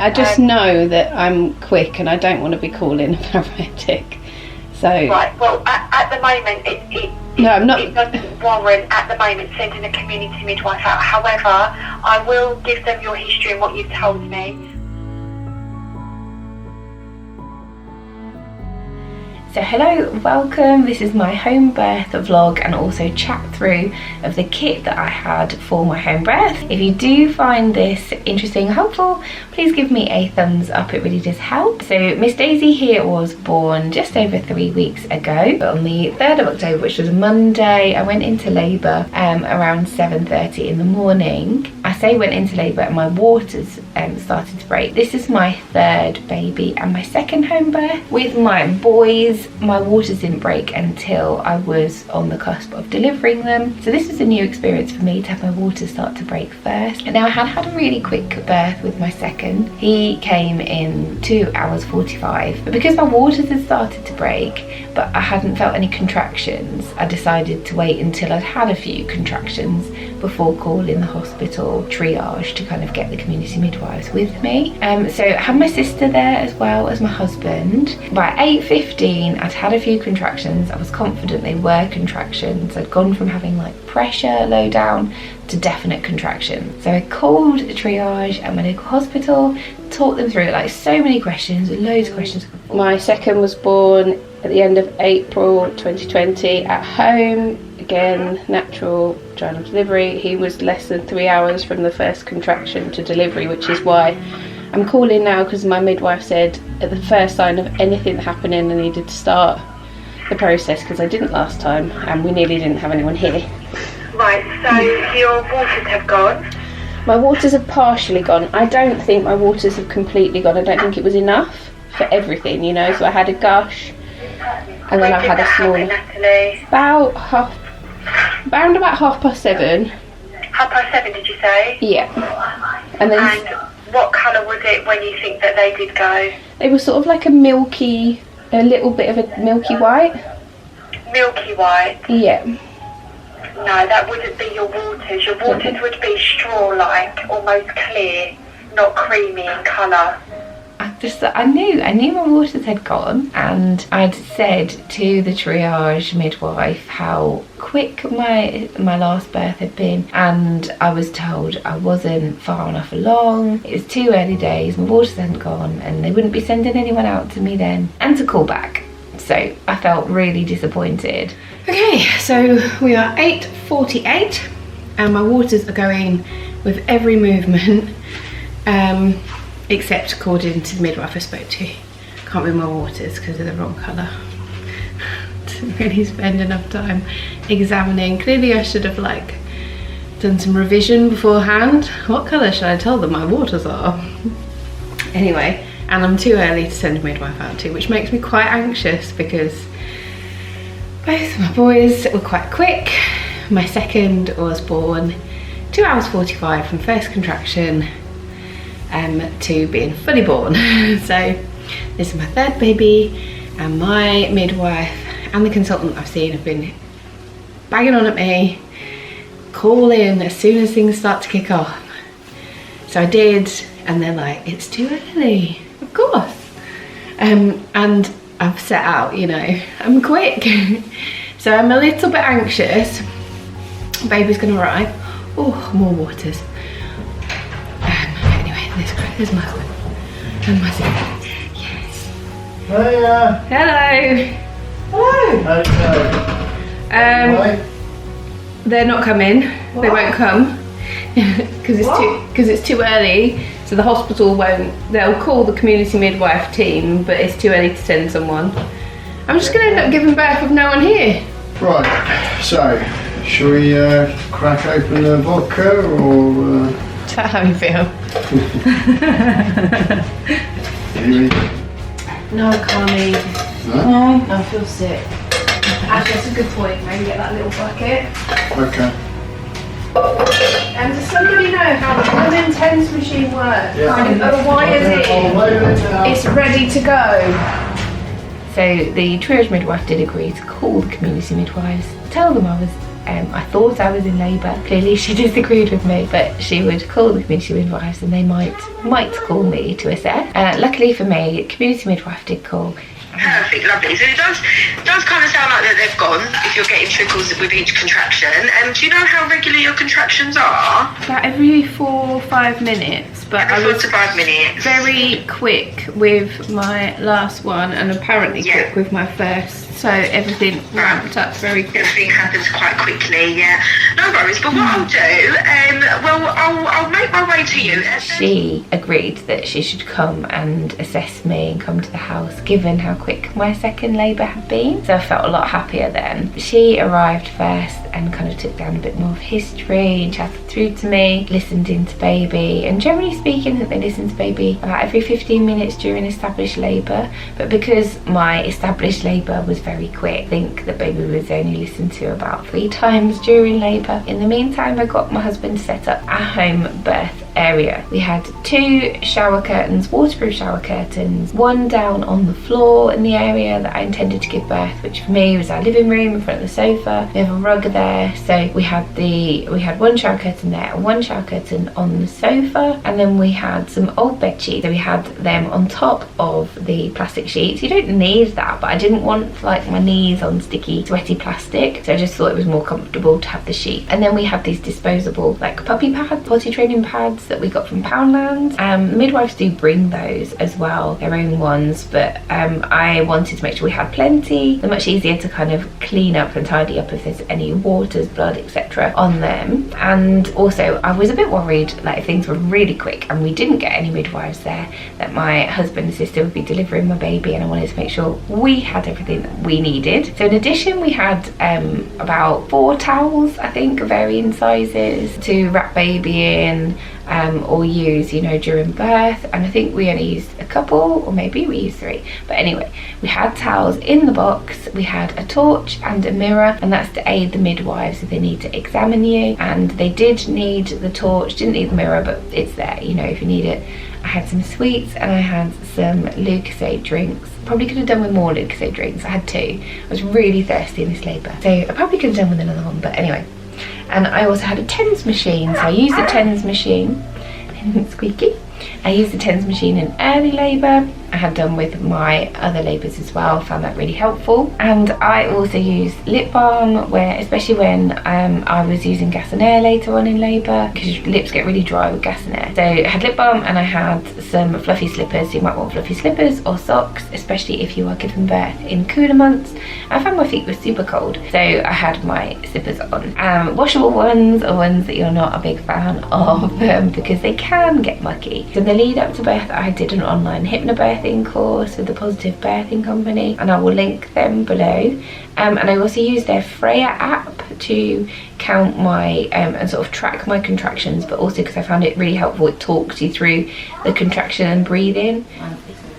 I just know that I'm quick and I don't want to be calling a paramedic. So Right, well, at the moment, it doesn't warrant, at the moment, sending a community midwife out. However, I will give them your history and what you've told me. So hello, welcome. This is my home birth vlog and also chat through of the kit that I had for my home birth. If you do find this interesting and helpful, please give me a thumbs up, it really does help. So Miss Daisy here was born just over 3 weeks ago. On the 3rd of October, which was a Monday, I went into labour around 7:30 in the morning. I say went into labour and my waters started to break. This is my 3rd baby and my 2nd home birth. With my boys, my waters didn't break until I was on the cusp of delivering them. So this was a new experience for me to have my waters start to break first. And now I had a really quick birth with my 2nd. He came in 2 hours 45. But because my waters had started to break, but I hadn't felt any contractions, I decided to wait until I'd had a few contractions before calling the hospital triage to kind of get the community midwives with me. So I had my sister there as well as my husband. By 8:15 I'd had a few contractions. I was confident they were contractions. I'd gone from having like pressure low down to definite contractions. So I called triage at my local hospital, talked them through it, like so many questions, loads of questions. my 2nd was born at the end of April 2020 at home. Again, natural vaginal delivery. He was less than 3 hours from the first contraction to delivery, which is why I'm calling now, because my midwife said at the first sign of anything happening I needed to start the process, because I didn't last time and we nearly didn't have anyone here. Right, so your waters have gone. My waters have partially gone. I don't think my waters have completely gone. I don't think it was enough for everything, you know. So I had a gush and then I had a small... Natalie? About 7:30. 7:30, did you say? Yeah. And then... And what colour was it when you think that they did go? They were sort of like a little bit of a milky white. Milky white? Yeah. No, that wouldn't be your waters. Your waters would be straw-like, almost clear, not creamy in colour. I knew my waters had gone, and I'd said to the triage midwife how quick my last birth had been, and I was told I wasn't far enough along, it was too early days, my waters hadn't gone and they wouldn't be sending anyone out to me then, and to call back. So I felt really disappointed. Okay, so we are 8:48 and my waters are going with every movement, except according to the midwife I spoke to. Can't move my waters because they're the wrong colour. Didn't really spend enough time examining. Clearly I should have like done some revision beforehand. What colour should I tell them my waters are? Anyway, and I'm too early to send a midwife out to, which makes me quite anxious because both my boys were quite quick. My 2nd was born 2 hours 45 from first contraction to being fully born. So this is my 3rd baby, and my midwife and the consultant I've seen have been banging on at me, calling as soon as things start to kick off. So I did, and they're like, it's too early. Of course. And I've set out, you know, I'm quick. So I'm a little bit anxious. Baby's gonna arrive. Oh, more waters. Anyway, there's my husband and my sister. Yes. Hiya. Hello. Hello. They're not coming. What? They won't come because it's too early. So the hospital won't. They'll call the community midwife team, but it's too early to send someone. I'm just going to end up giving birth with no one here. Right. So, shall we crack open the vodka or? Is that how you feel? No, I can't eat. No? I feel sick. Actually, that's a good point. Maybe get that little bucket. Okay. And does somebody know how the unintense machine works? Yeah. Kind of wired in. It's ready to go. So the triage midwife did agree to call the community midwives, tell them I was I thought I was in labour. Clearly she disagreed with me, but she would call the community midwives and they might call me to assess. Luckily for me, community midwife did call. Perfect, lovely. So it does kind of sound like that they've gone if you're getting trickles with each contraction. Do you know how regular your contractions are? About every 4 or 5 minutes, but Every I was 4 to 5 minutes. very quick with my last one and apparently quick with my first. So everything ramped up very quickly. Everything happens quite quickly, yeah. No worries, but what I'll do, I'll make my way to you. She agreed that she should come and assess me and come to the house, given how quick my second labour had been. So I felt a lot happier then. She arrived first and kind of took down a bit more of history and chatted through to me, listened into baby, and generally speaking, I think they listened to baby about every 15 minutes during established labour. But because my established labour was very quick, I think that baby was only listened to about 3 times during labour. In the meantime, I got my husband to set up a home birth area. We had 2 shower curtains, waterproof shower curtains, one down on the floor in the area that I intended to give birth, which for me was our living room in front of the sofa. We have a rug there, so we had 1 shower curtain there and 1 shower curtain on the sofa, and then we had some old bed sheets, so we had them on top of the plastic sheets. You don't need that, but I didn't want like my knees on sticky sweaty plastic, so I just thought it was more comfortable to have the sheet. And then we had these disposable like puppy pads, potty training pads that we got from Poundland. Midwives do bring those as well, their own ones, but I wanted to make sure we had plenty. They're much easier to kind of clean up and tidy up if there's any waters, blood, etc. on them. And also I was a bit worried, like if things were really quick and we didn't get any midwives there, that my husband and sister would be delivering my baby, and I wanted to make sure we had everything that we needed. So in addition, we had about 4 towels, I think, of varying sizes to wrap baby in or use, you know, during birth. And I think we only used a couple, or maybe we used 3, but anyway, we had towels in the box. We had a torch and a mirror, and that's to aid the midwives if they need to examine you. And they did need the torch, didn't need the mirror, but it's there, you know, if you need it. I had some sweets and I had some Lucozade drinks. Probably could have done with more Lucozade drinks. I had 2. I was really thirsty in this labour, so I probably could have done with another one, but anyway. And I also had a TENS machine, so I used the TENS machine, squeaky. I used the TENS machine in early labour. I had done with my other labours as well, found that really helpful. And I also used lip balm, where especially when I was using gas and air later on in labour, because your lips get really dry with gas and air. So I had lip balm and I had some fluffy slippers. So you might want fluffy slippers or socks, especially if you are giving birth in cooler months. I found my feet were super cold, so I had my slippers on. Washable ones are ones that you're not a big fan of because they can get mucky. So in the lead up to birth, I did an online hypnobirthing course with the Positive Birthing Company, and I will link them below. And I also used their Freya app to count my and sort of track my contractions, but also because I found it really helpful, it talks you through the contraction and breathing.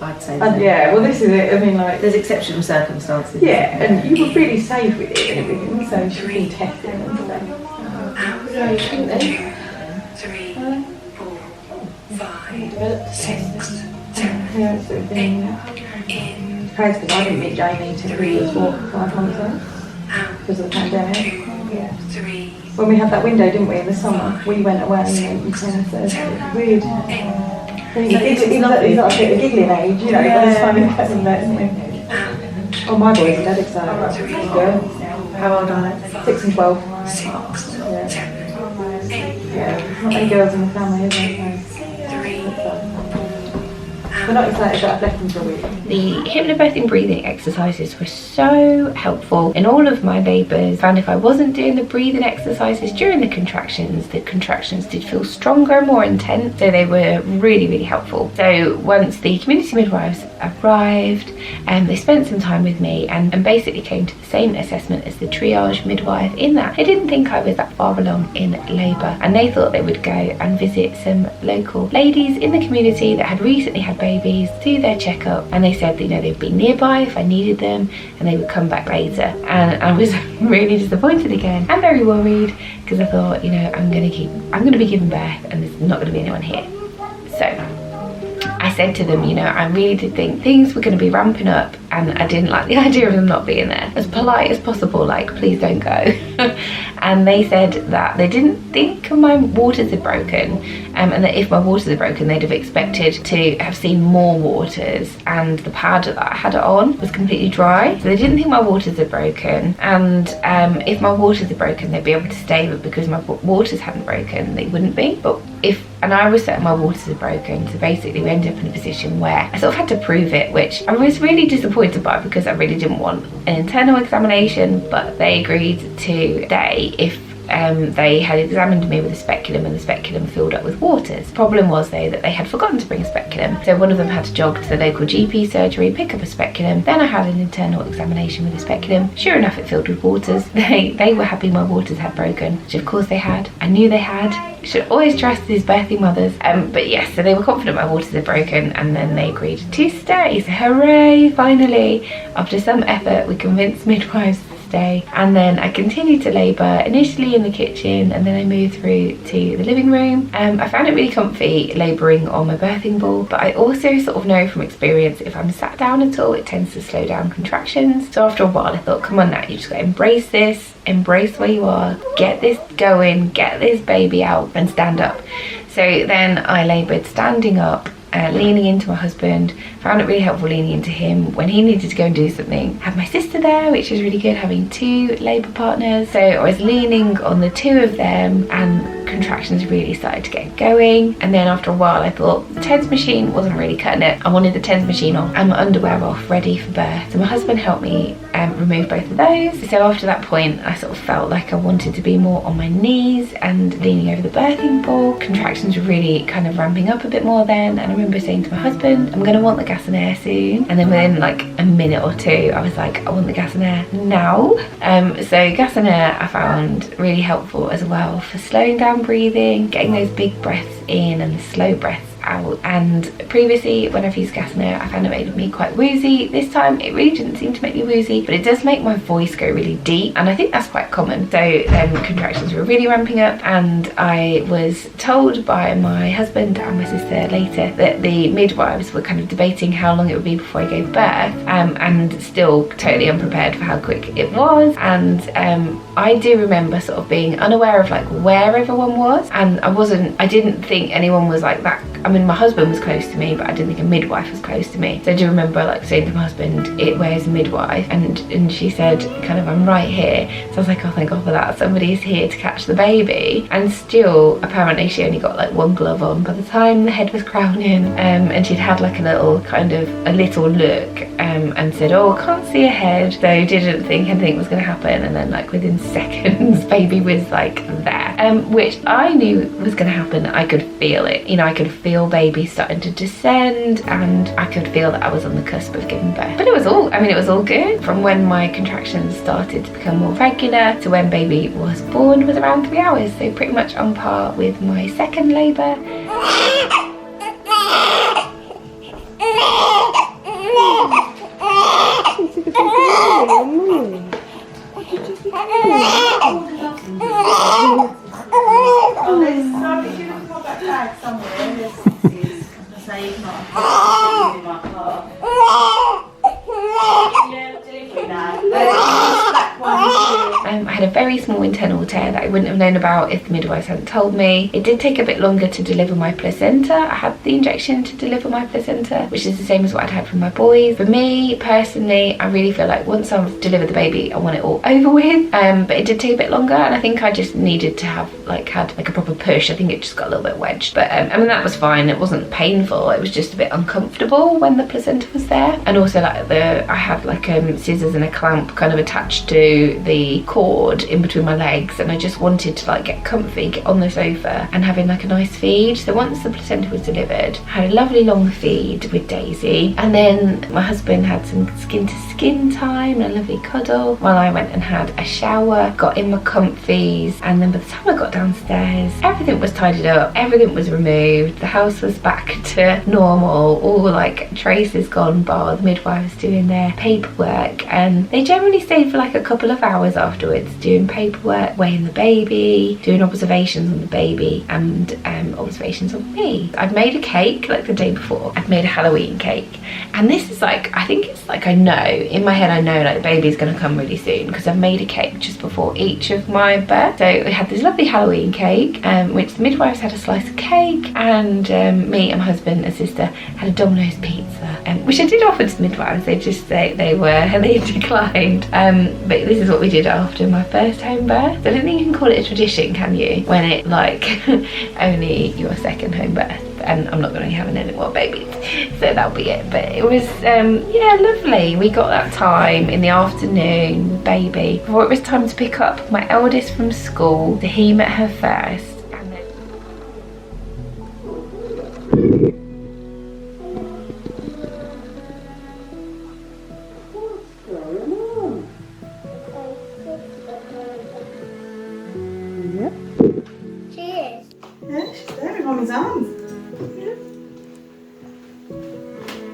I'd say so. Yeah, well this is it, I mean, like, there's exceptional circumstances. yeah, and you were really safe with it and everything, so she's been tested and stuff. 3, 4, 5, 6, 7, Yeah, sort of thing. It's crazy because I didn't meet Jamie until he was 4 or 5 months old because of the pandemic. Yeah. When we had that window, didn't we, in the summer, we went away and we kind of weird. He's not a giggling age, you know, by the time we get them there, isn't he? Oh, my boys are dead excited. Girl. How old are they? 6 and 12. 6, Yeah. 7, 8, Yeah, not many girls in the family, is there? 3, We're not excited that I've left them for a week. The hypnobirthing breathing exercises were so helpful in all of my labours. I found if I wasn't doing the breathing exercises during the contractions did feel stronger and more intense, so they were really, really helpful. So once the community midwives arrived, they spent some time with me and basically came to the same assessment as the triage midwife, in that they didn't think I was that far along in labour, and they thought they would go and visit some local ladies in the community that had recently had babies, do their checkup, and they said that, you know, they'd be nearby if I needed them and they would come back later. And I was really disappointed again and very worried, because I thought, you know, I'm gonna be giving birth and there's not gonna be anyone here. So I said to them, you know, I really did think things were going to be ramping up and I didn't like the idea of them not being there. As polite as possible, like, please don't go. And they said that they didn't think my waters had broken, and that if my waters had broken, they'd have expected to have seen more waters, and the pad that I had it on was completely dry. So they didn't think my waters had broken, and if my waters had broken, they'd be able to stay, but because my waters hadn't broken, they wouldn't be. And I was certain my waters had broken, so basically we ended up in a position where I sort of had to prove it, which I was really disappointed by because I really didn't want an internal examination, but they agreed to stay if they had examined me with a speculum and the speculum filled up with waters. Problem was though that they had forgotten to bring a speculum, so one of them had to jog to the local GP surgery, pick up a speculum. Then I had an internal examination with a speculum. Sure enough, it filled with waters. They were happy my waters had broken, which of course they had. I knew they had. You should always trust these birthing mothers. But yes, so they were confident my waters had broken, and then they agreed to stay. So hooray, finally, after some effort we convinced midwives to stay. And then I continued to labour, initially in the kitchen, and then I moved through to the living room. I found it really comfy labouring on my birthing ball, but I also sort of know from experience if I'm sat down at all, it tends to slow down contractions. So after a while I thought, come on now, you just got to embrace this, embrace where you are, get this going, get this baby out and stand up. So then I laboured standing up, leaning into my husband. Found it really helpful leaning into him when he needed to go and do something. Had my sister there, which was really good, having 2 labour partners. So I was leaning on the 2 of them, and contractions really started to get going. And then after a while I thought the TENS machine wasn't really cutting it. I wanted the TENS machine on and my underwear off, ready for birth. So my husband helped me remove both of those. So after that point I sort of felt like I wanted to be more on my knees and leaning over the birthing ball. Contractions were really kind of ramping up a bit more then, and I remember saying to my husband, I'm gonna want the gas and air soon. And then within like a minute or 2 I was like, I want the gas and air now. So gas and air I found really helpful as well for slowing down breathing, getting those big breaths in and the slow breaths out. And previously when I've used gas and air I found it made me quite woozy. This time it really didn't seem to make me woozy, but it does make my voice go really deep, and I think that's quite common. So then contractions were really ramping up, and I was told by my husband and my sister later that the midwives were kind of debating how long it would be before I gave birth, and still totally unprepared for how quick it was. And I do remember sort of being unaware of like where everyone was, and I didn't think anyone was like that. I mean, my husband was close to me, but I didn't think a midwife was close to me. So I do remember like saying to my husband, where's a midwife? And she said, kind of, I'm right here. So I was like, oh, thank God for that. Somebody's here to catch the baby. And still, apparently she only got like 1 glove on by the time the head was crowning. And she'd had like a little look and said, oh, I can't see a head. So didn't think anything was gonna happen. And then like within seconds, baby was like there, which I knew was gonna happen. I could feel it. You know, I could feel baby starting to descend, and I could feel that I was on the cusp of giving birth. But it was all good. From when my contractions started to become more regular to when baby was born was around 3 hours, so pretty much on par with my second labour. I had a very small internal tear that I wouldn't have known about if the midwives hadn't told me. It did take a bit longer to deliver my placenta. I had the injection to deliver my placenta, which is the same as what I'd had from my boys. For me personally, I really feel like once I've delivered the baby I want it all over with, but it did take a bit longer, and I think I just needed to have had a proper push. I think it just got a little bit wedged, but I mean that was fine. It wasn't painful, it was just a bit uncomfortable when the placenta was there. And also I had scissors and a clamp kind of attached to the cord in between my legs, and I just wanted to get comfy, get on the sofa and having a nice feed. So once the placenta was delivered, I had a lovely long feed with Daisy, and then my husband had some skin to skin time and a lovely cuddle while I went and had a shower, got in my comfies, and then by the time I got downstairs everything was tidied up, everything was removed, the house was back to normal, all traces gone bar the midwives doing their paperwork, and they generally stayed for a couple of hours afterwards. afterwards, doing paperwork, weighing the baby, doing observations on the baby, and observations on me. I'd made a cake like the day before. I'd made a Halloween cake, and this is like, I think it's like, I know in my head, I know like the baby's gonna come really soon because I've made a cake just before each of my births. So we had this lovely Halloween cake, which the midwives had a slice of cake, and me and my husband and sister had a Domino's pizza, which I did offer to the midwives. They declined. But this is what we did after my first home birth. So I don't think you can call it a tradition, can you, when it like only your second home birth? And I'm not going to be having any more babies, so that'll be it. But it was yeah, lovely. We got that time in the afternoon with baby before it was time to pick up my eldest from school. So he met her first, and then Yeah, she's there in Mommy's arms. Yeah.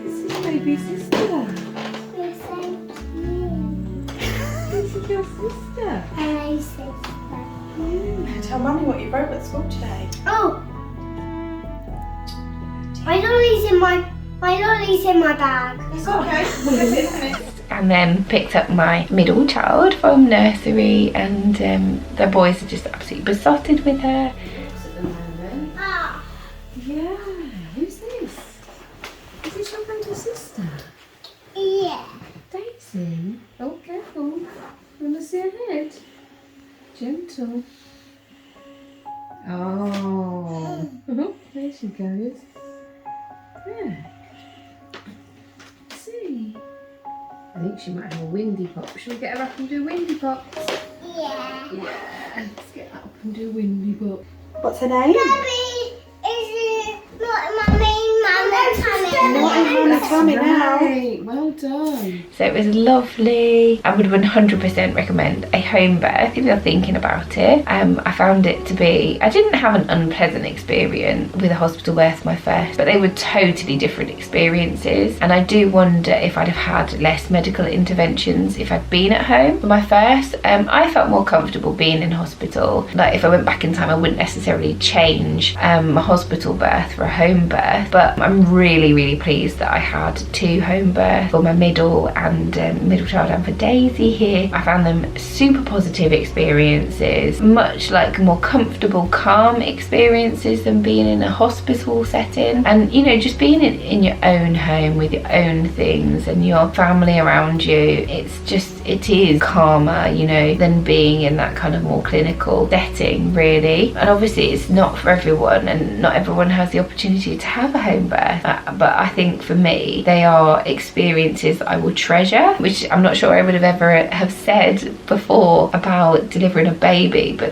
This is baby sister. This is your sister. Tell Mummy what you wrote at school today. Oh! My lolly's in my bag. It's okay. We'll get it in a minute. and then picked up my middle child from nursery, and the boys are just absolutely besotted with her. Ah. Yeah, who's this? Is this your baby sister? Yeah. Daisy? Oh, careful. You want to see her head? Gentle. Oh, there she goes. Yeah. See? I think she might have a windy pop. Shall we get her up and do windy pops? Yeah. Yeah. Let's get up and do windy pop. What's her name? Mummy, is it not Mummy tummy? Not in Mummy tummy now. Right, well done. So it was lovely. I would 100% recommend a home birth if you're thinking about it. I found it to be, I didn't have an unpleasant experience with a hospital birth my first, but they were totally different experiences, and I do wonder if I'd have had less medical interventions if I'd been at home. For my first, I felt more comfortable being in hospital. Like if I went back in time, I wouldn't necessarily change my hospital birth for a home birth, but I'm really pleased that I had 2 home births for my middle and middle child and for Daisy here. I found them super positive experiences, much like more comfortable, calm experiences than being in a hospital setting. And you know, just being in your own home with your own things and your family around you, it is calmer, you know, than being in that kind of more clinical setting, really. And obviously it's not for everyone, and not everyone has the opportunity to have a home birth, but I think for me they are experiences that I will treasure, which I'm not sure I would have ever have said before about delivering a baby, but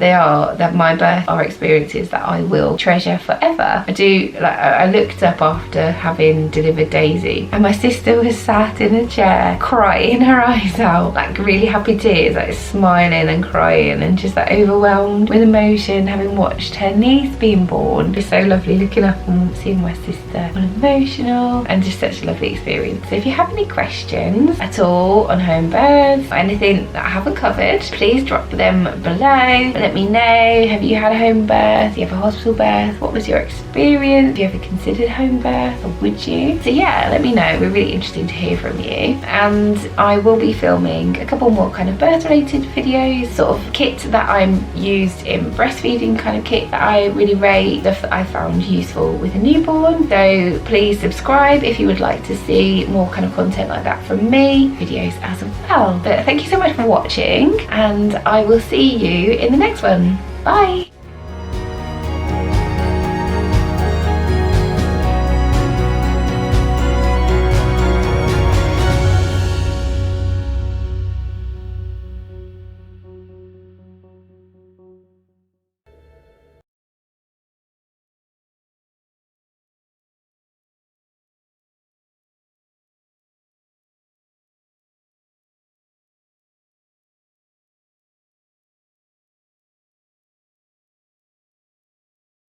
my birth are experiences that I will treasure forever. I looked up after having delivered Daisy, and my sister was sat in a chair crying her eyes out, like really happy tears, like smiling and crying and just like overwhelmed with emotion, having watched her niece being born. It was so lovely looking up and seeing my sister all emotional, and just such a lovely experience. So if you have any questions at all on home births or anything that I haven't covered, please drop them below and let me know. Have you had a home birth? Do you have a hospital birth? What was your experience? Have you ever considered home birth, or would you? So yeah, let me know. We're really interested to hear from you, and I will be filming a couple more kind of birth related videos, sort of kit that I'm used in breastfeeding, kind of kit that I really rate, stuff that I found useful with a newborn. So please subscribe if you would like to see more kind of content like that from me, videos as well. But thank you so much for watching, and I will see you in the next one. Bye.